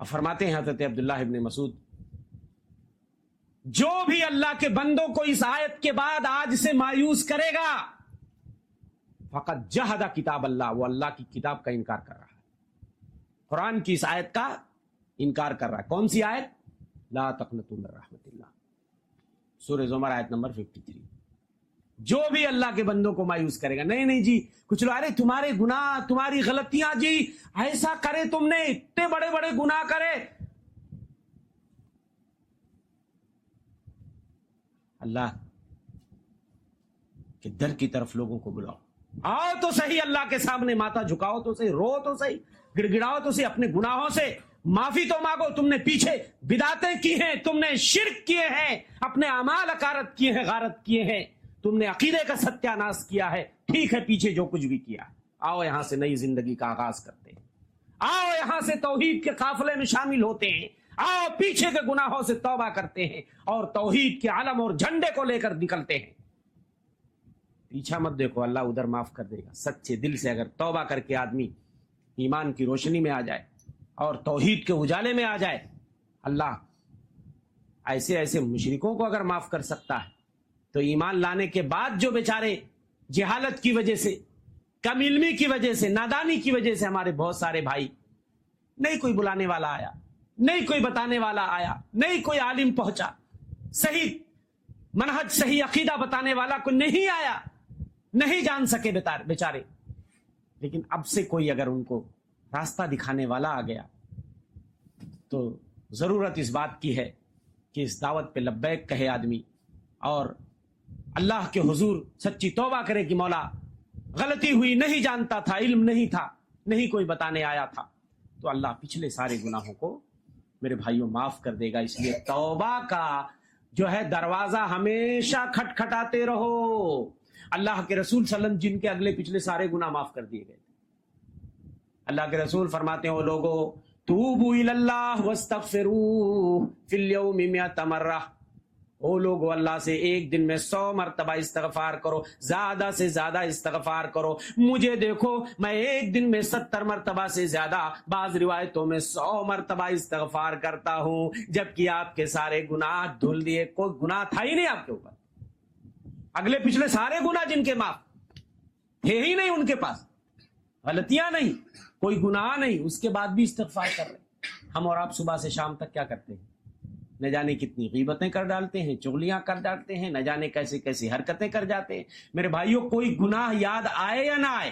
اور فرماتے ہیں حضرت عبداللہ ابن مسعود، جو بھی اللہ کے بندوں کو اس آیت کے بعد آج سے مایوس کرے گا فقط جہد کتاب اللہ، وہ اللہ کی کتاب کا انکار کر رہا ہے، قرآن کی اس آیت کا انکار کر رہا ہے۔ کون سی آیت؟ لا تقنطوا من رحمت اللہ، سورہ زمر آیت نمبر 53۔ جو بھی اللہ کے بندوں کو مایوس کرے گا، نہیں جی کچھ لوگ، ارے تمہارے گناہ، تمہاری غلطیاں، جی ایسا کرے، تم نے اتنے بڑے بڑے گناہ کرے، اللہ کے در کی طرف لوگوں کو بلاؤ، آؤ تو صحیح اللہ کے سامنے ماتھا جھکاؤ تو صحیح، رو تو صحیح، گڑ گڑاؤ تو صحیح، اپنے گناہوں سے معافی تو مانگو، تم نے پیچھے بدعتیں کی ہیں، تم نے شرک کیے ہیں، اپنے اعمال اکارت کیے ہیں، غارت کیے ہیں، تم نے عقیدے کا ستیہ ناش کیا ہے، ٹھیک ہے پیچھے جو کچھ بھی کیا، آؤ یہاں سے نئی زندگی کا آغاز کرتے ہیں، آؤ یہاں سے توحید کے قافلے میں شامل ہوتے ہیں، آؤ پیچھے کے گناہوں سے توبہ کرتے ہیں اور توحید کے علم اور جھنڈے کو لے کر نکلتے ہیں۔ پیچھا مت دیکھو، اللہ ادھر معاف کر دے گا۔ سچے دل سے اگر توبہ کر کے آدمی ایمان کی روشنی میں آ جائے اور توحید کے اجالے میں آ جائے، اللہ ایسے ایسے مشرکوں کو اگر معاف کر سکتا ہے تو ایمان لانے کے بعد جو بیچارے جہالت کی وجہ سے، کم علمی کی وجہ سے، نادانی کی وجہ سے ہمارے بہت سارے بھائی، نہیں کوئی بلانے والا آیا، نہیں کوئی بتانے والا آیا، نہیں کوئی عالم پہنچا، صحیح منہج صحیح عقیدہ بتانے والا کوئی نہیں آیا، نہیں جان سکے بیچارے، لیکن اب سے کوئی اگر ان کو راستہ دکھانے والا آ گیا تو ضرورت اس بات کی ہے کہ اس دعوت پہ لبیک کہے آدمی، اور اللہ کے حضور سچی توبہ کرے کہ مولا غلطی ہوئی، نہیں جانتا تھا، علم نہیں تھا، نہیں کوئی بتانے آیا تھا، تو اللہ پچھلے سارے گناہوں کو میرے بھائیوں معاف کر دے گا۔ اس لیے توبہ کا جو ہے دروازہ ہمیشہ کھٹکھٹاتے رہو۔ اللہ کے رسول صلی اللہ علیہ وسلم جن کے اگلے پچھلے سارے گناہ معاف کر دیے گئے، اللہ کے رسول فرماتے ہیں، وہ لوگوں توبوا الی اللہ واستغفروہ فی الیوم 100 مرہ، وہ لوگ اللہ سے ایک دن میں 100 مرتبہ استغفار کرو، زیادہ سے زیادہ استغفار کرو۔ مجھے دیکھو میں ایک دن میں 70 مرتبہ سے زیادہ، بعض روایتوں میں 100 مرتبہ استغفار کرتا ہوں، جبکہ آپ کے سارے گناہ دھل دیے، کوئی گناہ تھا ہی نہیں آپ کے اوپر، اگلے پچھلے سارے گناہ جن کے معاف تھے ہی نہیں، ان کے پاس غلطیاں نہیں، کوئی گناہ نہیں، اس کے بعد بھی استغفار کر رہے۔ ہم اور آپ صبح سے شام تک کیا کرتے ہیں؟ نہ جانے کتنی غیبتیں کر ڈالتے ہیں، چغلیاں کر ڈالتے ہیں، نہ جانے کیسے کیسی حرکتیں کر جاتے ہیں۔ میرے بھائیوں، کوئی گناہ یاد آئے یا نہ آئے،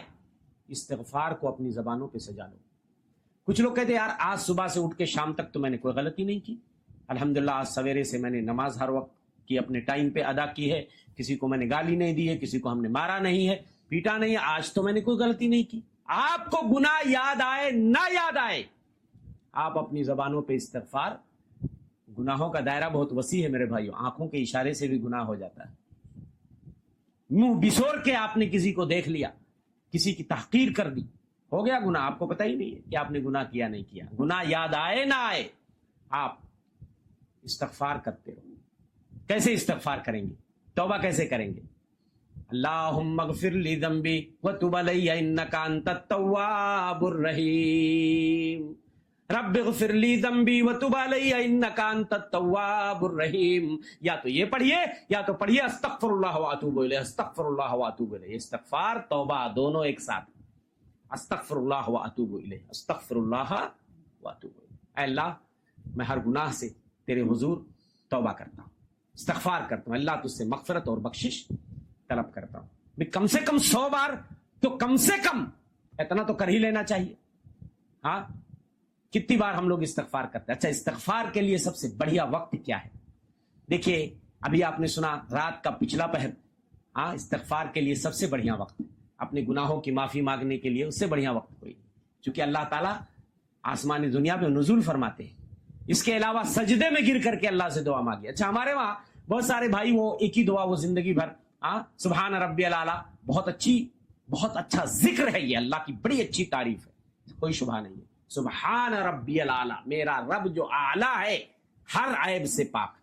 استغفار کو اپنی زبانوں پہ سجا لو۔ کچھ لوگ کہتے ہیں یار آج صبح سے اٹھ کے شام تک تو میں نے کوئی غلطی نہیں کی، الحمدللہ آج سویرے سے میں نے نماز ہر وقت کی اپنے ٹائم پہ ادا کی ہے، کسی کو میں نے گالی نہیں دی ہے، کسی کو ہم نے مارا نہیں ہے، پیٹا نہیں ہے، آج تو میں نے کوئی غلطی نہیں کی۔ آپ کو گناہ یاد آئے نہ یاد آئے، آپ اپنی زبانوں پہ استغفار، گناہوں کا دائرہ بہت وسیع ہے میرے بھائیوں، آنکھوں کے اشارے سے بھی گناہ ہو جاتا ہے۔ منہ بسور کے آپ نے کسی کو دیکھ لیا، کسی کی تحقیر کر دی، ہو گیا گناہ، آپ کو پتہ ہی نہیں ہے کہ آپ نے گناہ کیا نہیں کیا۔ گناہ یاد آئے نہ آئے، آپ استغفار کرتے رہو۔ کیسے استغفار کریں گے؟ توبہ کیسے کریں گے؟ اللہم اغفر لی ذنبی وتب علی انک انت التواب الرحیم، رب اغفر لی ذنبی وتب علی انک انت التواب الرحیم۔ یا تو یہ پڑھیے یا تو پڑھیے استغفر اللہ واتوب الیہ، استغفر اللہ واتوب الیہ۔ استغفار توبہ دونوں ایک ساتھ، استغفر اللہ واتوب الیہ، استغفر اللہ واتوب الیہ۔ اے اللہ میں ہر گناہ سے تیرے حضور توبہ کرتا ہوں، استغفار کرتا ہوں، اللہ تجھ سے مغفرت اور بخشش طلب کرتا ہوں۔ بھی کم سے کم 100 بار تو کم سے کم اتنا تو کر ہی لینا چاہیے۔ ہاں کتنی بار ہم لوگ استغفار کرتے ہیں؟ اچھا استغفار کے لیے سب سے بڑھیا وقت کیا ہے؟ دیکھیے ابھی آپ نے سنا رات کا پچھلا پہر، ہاں استغفار کے لیے سب سے بڑھیا وقت، اپنے گناہوں کی معافی مانگنے کے لیے اس سے بڑھیا وقت کوئی نہیں، چونکہ اللہ تعالیٰ آسمانی دنیا پہ نزول فرماتے ہیں۔ اس کے علاوہ سجدے میں گر کر کے اللہ سے دعا مانگی۔ اچھا ہمارے وہاں بہت سارے بھائی وہ ایک ہی دعا وہ زندگی بھر، سبحان ربی الاعلیٰ، بہت اچھا ذکر ہے، یہ اللہ کی بڑی اچھی تعریف ہے، کوئی شبہ نہیں ہے۔ سبحان ربی الاعلیٰ، میرا رب جو اعلیٰ ہے، ہر عیب سے پاک۔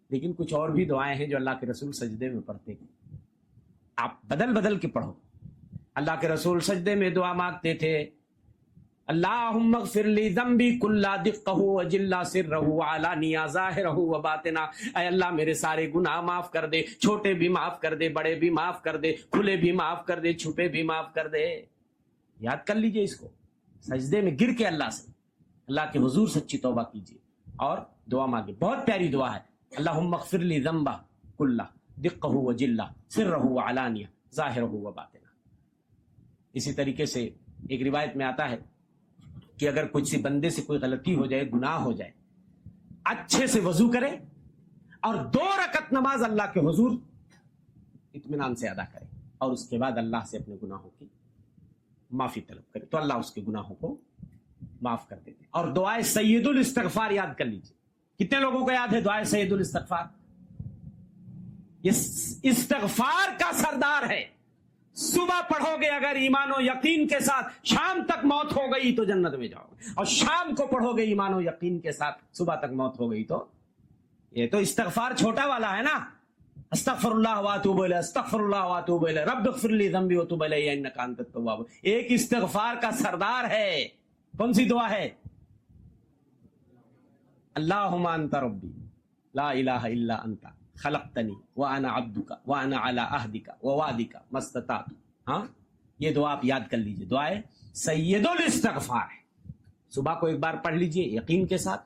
لیکن کچھ اور بھی دعائیں ہیں جو اللہ کے رسول سجدے میں پڑھتے ہیں، آپ بدل بدل کے پڑھو۔ اللہ کے رسول سجدے میں دعا مانگتے تھے، اللہم اغفر لی ذنبی کلا دقہ وجلا سرہ وعلانیہ ظاہرہ وباطنہ۔ اے اللہ میرے سارے گناہ معاف کر دے، چھوٹے بھی معاف کر دے، بڑے بھی معاف کر دے، کھلے بھی معاف کر دے، چھپے بھی معاف کر دے۔ یاد کر لیجئے اس کو، سجدے میں گر کے اللہ سے، اللہ کے حضور سچی توبہ کیجئے اور دعا مانگے۔ بہت پیاری دعا ہے، اللہم اغفر لی ذنبہ کلا دقہ وجلا سرہ وعلانیہ ظاہرہ وباطنہ۔ اسی طریقے سے ایک روایت میں آتا ہے کہ اگر کچھ بندے سے کوئی غلطی ہو جائے، گناہ ہو جائے، اچھے سے وضو کرے اور 2 رکعت نماز اللہ کے حضور اطمینان سے ادا کرے، اور اس کے بعد اللہ سے اپنے گناہوں کی معافی طلب کرے، تو اللہ اس کے گناہوں کو معاف کر دیتے۔ اور دعائے سید الاستغفار یاد کر لیجیے، کتنے لوگوں کو یاد ہے دعائے سید الاستغفار؟ یہ استغفار کا سردار ہے۔ صبح پڑھو گے اگر ایمان و یقین کے ساتھ، شام تک موت ہو گئی تو جنت میں جاؤ گے، اور شام کو پڑھو گے ایمان و یقین کے ساتھ، صبح تک موت ہو گئی تو یہ تو استغفار چھوٹا والا ہے نا، استغفر اللہ واتوب الیہ، استغفر اللہ واتوب الیہ، رب اغفر لی ذنبی وتب علی انک انت التواب۔ ایک استغفار کا سردار ہے، کون سی دعا ہے؟ اللہم انت ربی لا الہ الا انت خلقتنی وانا عبدک وانا علی عہدک ووعدک ما استطعت۔ ہاں یہ دعا آپ یاد کر لیجئے، دعائے سید الاستغفار ہے۔ صبح کو ایک بار پڑھ لیجئے یقین کے ساتھ،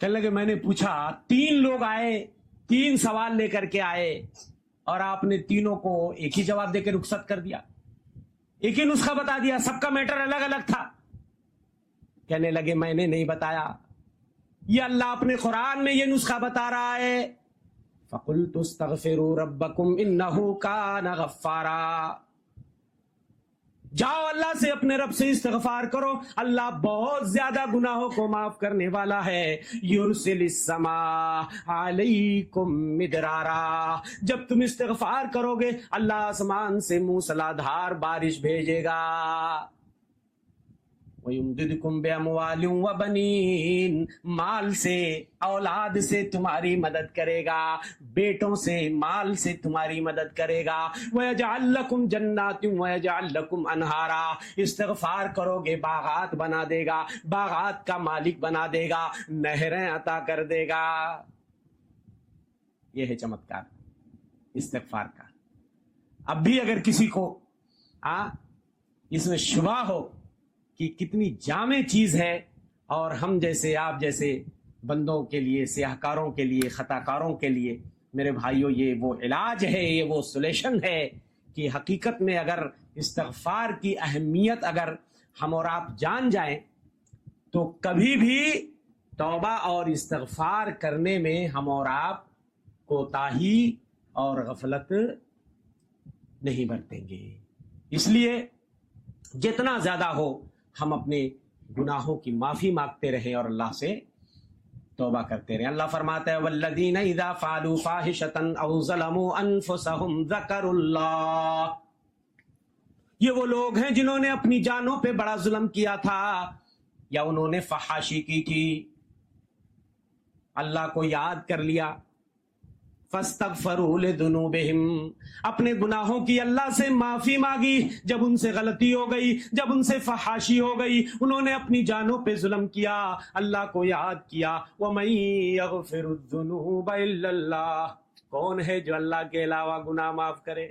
کہنے لگے میں نے پوچھا 3 لوگ آئے 3 سوال لے کر کے آئے اور آپ نے تینوں کو ایک ہی جواب دے کے رخصت کر دیا, ایک ہی نسخہ بتا دیا, سب کا میٹر الگ الگ تھا. کہنے لگے میں نے نہیں بتایا, یہ اللہ اپنے قرآن میں یہ نسخہ بتا رہا ہے. فَقُلْتُ اسْتَغْفِرُوا رَبَّكُمْ إِنَّهُ كَانَ غَفَّارًا, جاؤ اللہ سے اپنے رب سے استغفار کرو, اللہ بہت زیادہ گناہوں کو معاف کرنے والا ہے. یرسل السماء علیکم مدرارا, جب تم استغفار کرو گے اللہ آسمان سے موسلادھار بارش بھیجے گا. وَيُمْدِدْكُمْ بِأَمْوَالٍ وَبَنِينَ, مال سے اولاد سے تمہاری مدد کرے گا, بیٹوں سے مال سے تمہاری مدد کرے گا. وَيَجْعَلْ لَكُمْ جَنَّاتٍ وَيَجْعَلْ لَكُمْ أَنْهَارًا, استغفار کرو گے باغات بنا دے گا, باغات کا مالک بنا دے گا, نہریں عطا کر دے گا. یہ ہے چمتکار استغفار کا. اب بھی اگر کسی کو اس میں شبہ ہو کہ کتنی جامع چیز ہے اور ہم جیسے آپ جیسے بندوں کے لیے, سیاہکاروں کے لیے, خطا کاروں کے لیے, میرے بھائیوں یہ وہ علاج ہے, یہ وہ سولیشن ہے کہ حقیقت میں اگر استغفار کی اہمیت اگر ہم اور آپ جان جائیں تو کبھی بھی توبہ اور استغفار کرنے میں ہم اور آپ کوتاہی اور غفلت نہیں برتیں گے. اس لیے جتنا زیادہ ہو ہم اپنے گناہوں کی معافی مانگتے رہیں اور اللہ سے توبہ کرتے رہیں. اللہ فرماتا ہے والذین اذا فعلوا فاحشۃ او ظلموا انفسهم ذکروا اللہ, یہ وہ لوگ ہیں جنہوں نے اپنی جانوں پہ بڑا ظلم کیا تھا یا انہوں نے فحاشی کی تھی, اللہ کو یاد کر لیا. فاستغفروا لذنوبہم, اپنے گناہوں کی اللہ سے معافی مانگی. جب ان سے غلطی ہو گئی, جب ان سے فحاشی ہو گئی, انہوں نے اپنی جانوں پہ ظلم کیا, اللہ کو یاد کیا. وَمَن يَغْفِرُ الذُّنُوبَ إِلَّا اللَّهُ, کون ہے جو اللہ کے علاوہ گناہ معاف کرے؟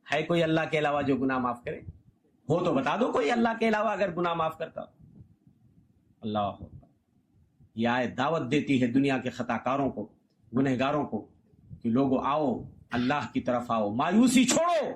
ہے کوئی اللہ کے علاوہ جو گناہ معاف کرے؟ ہو تو بتا دو کوئی اللہ کے علاوہ اگر گناہ معاف کرتا ہو. اللہ اکبر. یہ آیت دعوت دیتی ہے دنیا کے خطا کاروں کو, گنہگاروں کو کہ لوگو آؤ اللہ کی طرف آؤ, مایوسی چھوڑو,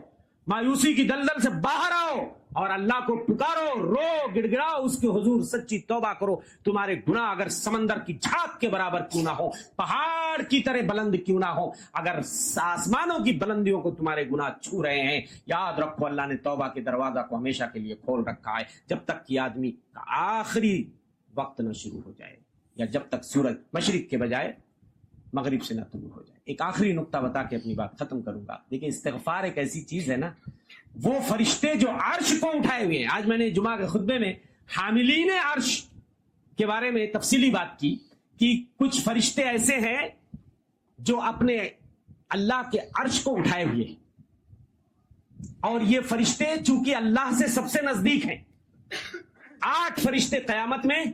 مایوسی کی دلدل سے باہر آؤ اور اللہ کو پکارو, رو گڑ گڑاؤ اس کے حضور, سچی توبہ کرو. تمہارے گناہ اگر سمندر کی جھاگ کے برابر کیوں نہ ہو, پہاڑ کی طرح بلند کیوں نہ ہو, اگر آسمانوں کی بلندیوں کو تمہارے گناہ چھو رہے ہیں, یاد رکھو اللہ نے توبہ کے دروازہ کو ہمیشہ کے لیے کھول رکھا ہے, جب تک کہ آدمی کا آخری وقت نہ شروع ہو جائے یا جب تک سورج مشرق کے بجائے مغرب سے نہ طلوع ہو جائے. ایک آخری نقطہ بتا کے اپنی بات ختم کروں گا. دیکھیں استغفار ایک ایسی چیز ہے نا, وہ فرشتے جو عرش کو اٹھائے ہوئے ہیں. آج میں نے جمعہ کے خطبے میں حاملین عرش کے بارے میں تفصیلی بات کی کہ کچھ فرشتے ایسے ہیں جو اپنے اللہ کے عرش کو اٹھائے ہوئے ہیں, اور یہ فرشتے چونکہ اللہ سے سب سے نزدیک ہیں, 8 فرشتے قیامت میں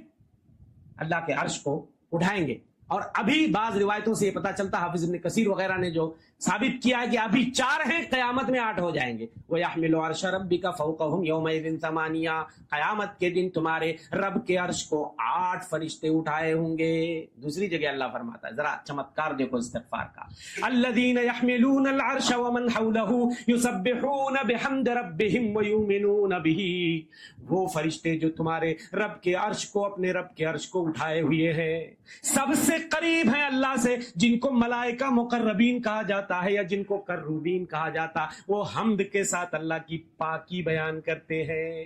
اللہ کے عرش کو اٹھائیں گے. اور ابھی بعض روایتوں سے یہ پتا چلتا, حافظ ابن کثیر وغیرہ نے جو ثابت کیا ہے کہ ابھی 4 ہیں, قیامت میں 8 ہو جائیں گے. وَيَحْمِلُ عَرْشَ رَبِّكَ فَوْقَهُمْ يَوْمَئِذٍ ثَمَانِيَةٌ, قیامت کے دن تمہارے رب کے عرش کو 8 فرشتے اٹھائے ہوں گے. دوسری جگہ اللہ فرماتا ہے, ذرا چمتکار دیکھو استغفار کا, الَّذِينَ يَحْمِلُونَ الْعَرْشَ وَمَنْ حَوْلَهُ يُسَبِّحُونَ بِحَمْدِ رَبِّهِمْ وَيُؤْمِنُونَ بِهِ, وہ فرشتے جو تمہارے رب کے عرش کو, اپنے رب کے عرش کو اٹھائے ہوئے ہیں, سب سے قریب ہیں اللہ سے, جن کو ملائکہ مقربین کہا جاتا ہے یا جن کو کروبین کہا جاتا, وہ حمد کے ساتھ اللہ کی پاکی بیان کرتے ہیں,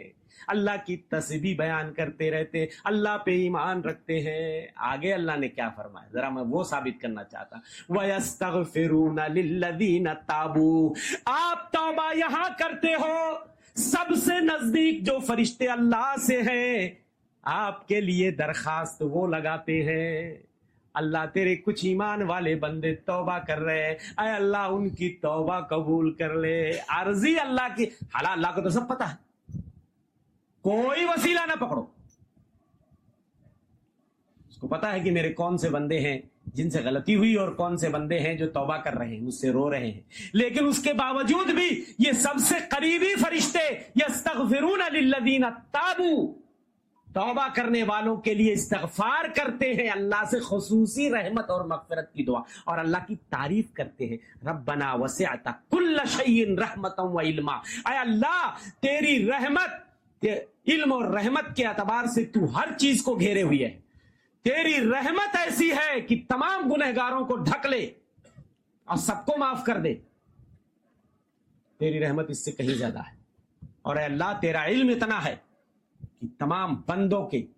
اللہ کی تسبیح بیان کرتے رہتے, اللہ پہ ایمان رکھتے ہیں. آگے اللہ نے کیا فرمایا, ذرا میں وہ ثابت کرنا چاہتا. وَيَسْتَغْفِرُونَ لِلَّذِينَ تَابُوا, آپ توبہ یہاں کرتے ہو, سب سے نزدیک جو فرشتے اللہ سے ہیں آپ کے لیے درخواست وہ لگاتے ہیں, اللہ تیرے کچھ ایمان والے بندے توبہ کر رہے ہیں, اے اللہ ان کی توبہ قبول کر لے. عرضی اللہ کی, حالانکہ اللہ کو تو سب پتہ ہے, کوئی وسیلہ نہ پکڑو, اس کو پتا ہے کہ میرے کون سے بندے ہیں جن سے غلطی ہوئی اور کون سے بندے ہیں جو توبہ کر رہے ہیں, مجھ سے رو رہے ہیں. لیکن اس کے باوجود بھی یہ سب سے قریبی فرشتے یستغفرون للذین تابوا, توبہ کرنے والوں کے لیے استغفار کرتے ہیں، اللہ سے خصوصی رحمت اور مغفرت کی دعا، اور اللہ کی تعریف کرتے ہیں، ربنا وسعت کل شیء رحمتا و علما، اے اللہ تیری رحمت، علم اور رحمت کے اعتبار سے تو ہر چیز کو گھیرے ہوئی ہے، تیری رحمت ایسی ہے کہ تمام گنہگاروں کو ڈھک لے اور سب کو معاف کر دے، تیری رحمت اس سے کہیں زیادہ ہے، اور اے اللہ تیرا علم اتنا ہے کہ تمام بندوں کے